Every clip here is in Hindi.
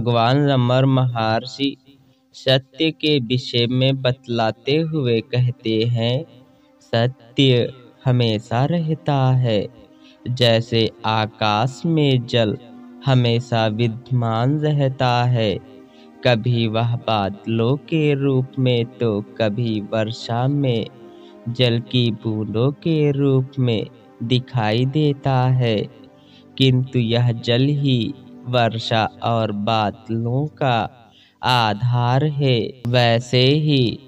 भगवान रमण महर्षि सत्य के विषय में बतलाते हुए कहते हैं, सत्य हमेशा रहता है। जैसे आकाश में जल हमेशा विद्यमान रहता है, कभी वह बादलों के रूप में तो कभी वर्षा में जल की बूंदों के रूप में दिखाई देता है, किंतु यह जल ही वर्षा और बादलों का आधार है। वैसे ही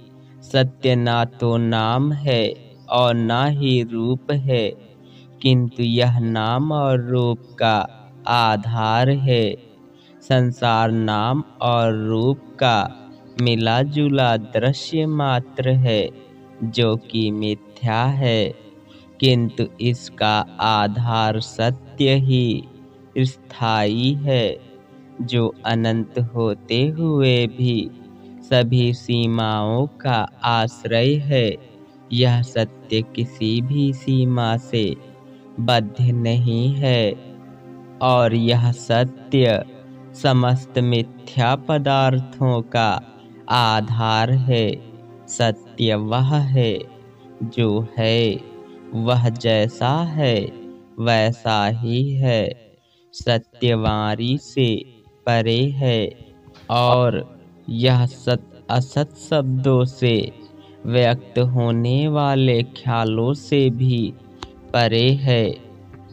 सत्य ना तो नाम है और ना ही रूप है, किंतु यह नाम और रूप का आधार है। संसार नाम और रूप का मिला जुला दृश्य मात्र है, जो कि मिथ्या है, किंतु इसका आधार सत्य ही स्थायी है, जो अनंत होते हुए भी सभी सीमाओं का आश्रय है। यह सत्य किसी भी सीमा से बद्ध नहीं है और यह सत्य समस्त मिथ्या पदार्थों का आधार है। सत्य वह है जो है, वह जैसा है वैसा ही है, सत्यवारी से परे है और यह सत असत शब्दों से व्यक्त होने वाले ख्यालों से भी परे है।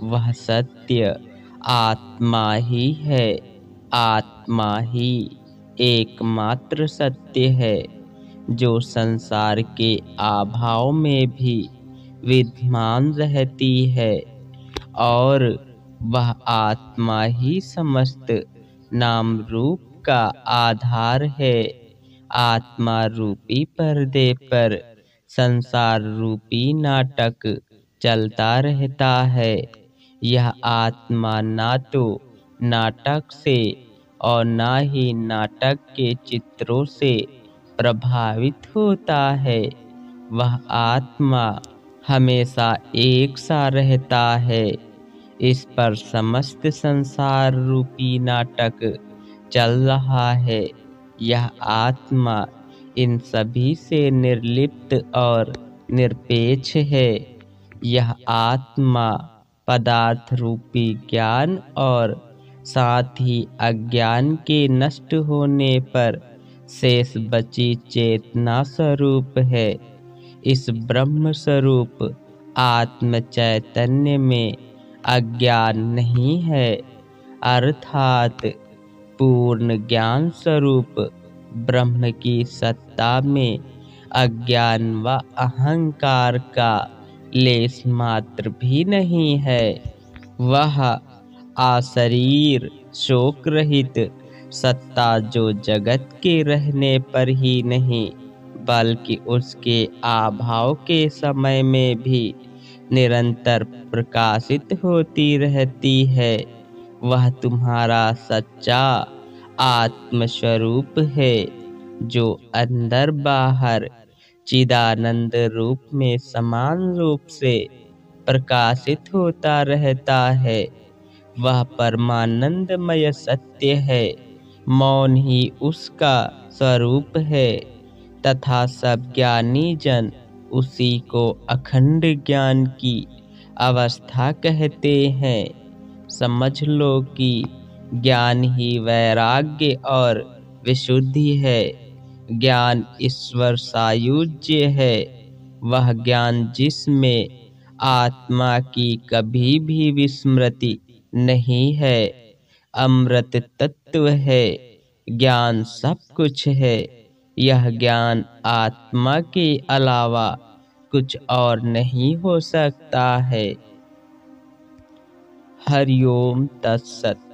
वह सत्य आत्मा ही है, आत्मा ही एकमात्र सत्य है, जो संसार के अभाव में भी विद्यमान रहती है, और वह आत्मा ही समस्त नाम रूप का आधार है। आत्मा रूपी पर्दे पर संसार रूपी नाटक चलता रहता है। यह आत्मा ना तो नाटक से और ना ही नाटक के चित्रों से प्रभावित होता है। वह आत्मा हमेशा एक सा रहता है। इस पर समस्त संसार रूपी नाटक चल रहा है। यह आत्मा इन सभी से निर्लिप्त और निरपेक्ष है। यह आत्मा पदार्थ रूपी ज्ञान और साथ ही अज्ञान के नष्ट होने पर शेष बची चेतना स्वरूप है। इस ब्रह्म स्वरूप आत्म चैतन्य में अज्ञान नहीं है, अर्थात पूर्ण ज्ञान स्वरूप ब्रह्म की सत्ता में अज्ञान व अहंकार का लेश मात्र भी नहीं है। वह अशरीर शोक रहित सत्ता जो जगत के रहने पर ही नहीं बल्कि उसके अभाव के समय में भी निरंतर प्रकाशित होती रहती है। वह तुम्हारा सच्चा आत्मस्वरूप है, जो अंदर बाहर चिदानंद रूप में समान रूप से प्रकाशित होता रहता है। वह परमानंदमय सत्य है। मौन ही उसका स्वरूप है तथा सब ज्ञानी जन उसी को अखंड ज्ञान की अवस्था कहते हैं। समझ लो कि ज्ञान ही वैराग्य और विशुद्धि है। ज्ञान ईश्वर सायुज्य है। वह ज्ञान जिसमें आत्मा की कभी भी विस्मृति नहीं है, अमृत तत्व है। ज्ञान सब कुछ है। यह ज्ञान आत्मा के अलावा कुछ और नहीं हो सकता है। हरिओम तत्सत।